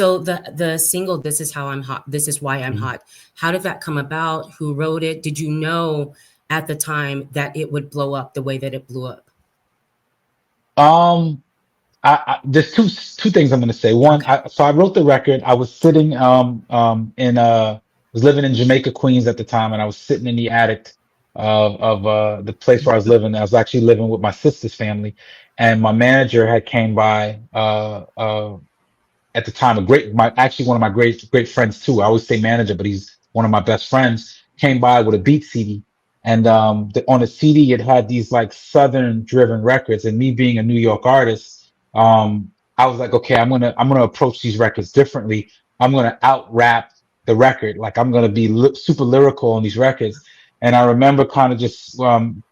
So the single, This Is How I'm Hot, This Is Why I'm Hot, how did that come about? Who wrote it? Did you know at the time that it would blow up the way that it blew up? Um, there's two things I'm going to say. One, Okay. so I wrote the record. I was sitting in was living in Jamaica, Queens at the time, and I was sitting in the attic of the place where I was living. I was actually living with my sister's family, and my manager had came by at the time, a great my actually one of my great friends too. I always say manager, but he's one of my best friends. Came by with a beat CD, and on the CD it had these like southern driven records. And me being a New York artist, I was like, okay, I'm gonna approach these records differently. I'm gonna out rap the record, like I'm gonna be super lyrical on these records. And I remember kind of just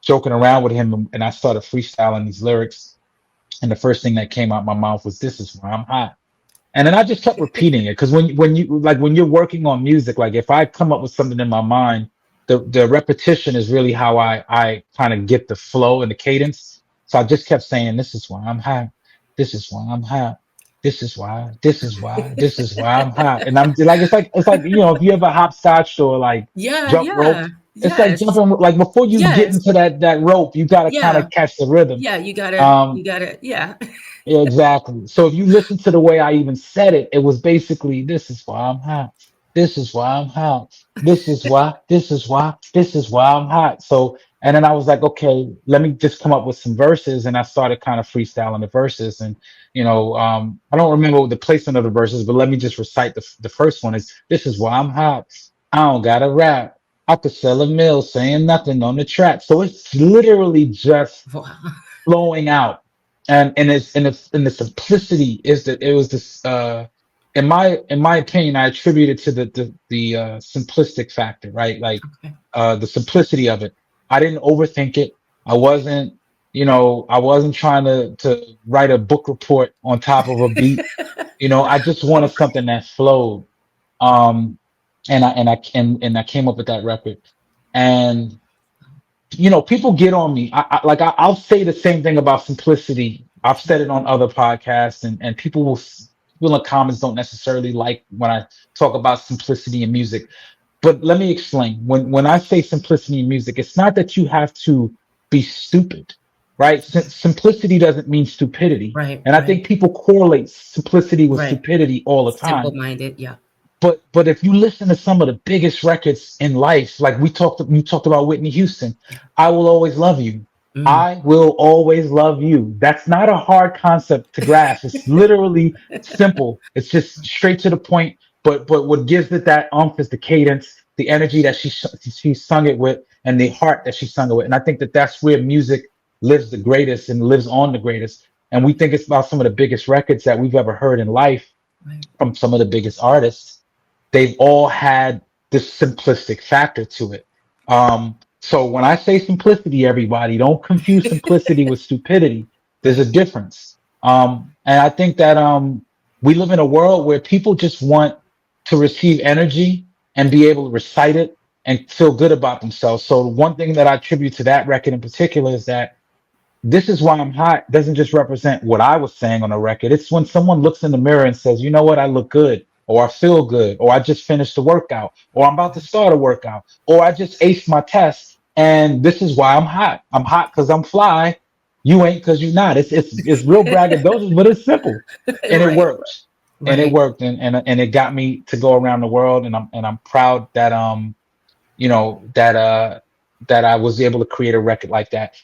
joking around with him, and I started freestyling these lyrics. And the first thing that came out my mouth was, "This is why I'm hot." And then I just kept repeating it because when you're working on music, like if I come up with something in my mind, the repetition is really how I kind of get the flow and the cadence. So I just kept saying, "This is why I'm hot. This is why I'm hot. This is why I'm hot." And I'm like, it's like if you ever hopscotched or like Yeah, jump rope, yeah. it's like Yes. jumping like before you get Yes. into that rope, you got to kind Yeah. of catch the rhythm. Yeah, Um, yeah. yeah, exactly. So if you listen to the way I even said it, it was basically, "This is why I'm hot. This is why I'm hot. This is why I'm hot." So, and then I was like, okay, let me just come up with some verses. And I started kind of freestyling the verses. And, I don't remember the placement of the verses, but let me just recite the first one is, "This is why I'm hot. I don't gotta rap. I could sell a mill saying nothing on the track." So it's literally just Wow. flowing out, and the simplicity is that it was this in my opinion, I attribute it to the simplistic factor, right? Like Okay. the simplicity of it. I didn't overthink it. I wasn't I wasn't trying to write a book report on top of a beat. I just wanted something that flowed. um and I came up with that record. And people get on me. I'll say the same thing about simplicity. I've said it on other podcasts, and people in the comments don't necessarily like when I talk about simplicity in music. But let me explain. When I say simplicity in music, it's not that you have to be stupid, right? Simplicity doesn't mean stupidity. Right, And I right, think people correlate simplicity with right. stupidity all the time. Simple-minded, yeah. But if you listen to some of the biggest records in life, like you talked about Whitney Houston, "I Will Always Love You." Mm. I will always love you. That's not a hard concept to grasp. It's literally simple. It's just straight to the point. But what gives it that umph is the cadence, the energy that she sung it with, and the heart that she sung it with. And I think that that's where music lives the greatest and lives on the greatest. And we think it's about some of the biggest records that we've ever heard in life Right. from some of the biggest artists. They've all had this simplistic factor to it. So when I say simplicity, everybody, don't confuse simplicity with stupidity. There's Right. a difference. And I think that we live in a world where people just want to receive energy and be able to recite it and feel good about themselves. So one thing that I attribute to that record in particular is that "This Is Why I'm Hot" doesn't just represent what I was saying on the record. It's when someone looks in the mirror and says, "You know what? I look good," or "I feel good," or "I just finished the workout," or "I'm about to start a workout," or "I just aced my test." And this is why I'm hot. I'm hot because I'm fly. You ain't because you're not. It's real braggadocious, but it's simple, and it Right, worked. And it right. worked, and it got me to go around the world. And I'm proud that that I was able to create a record like that.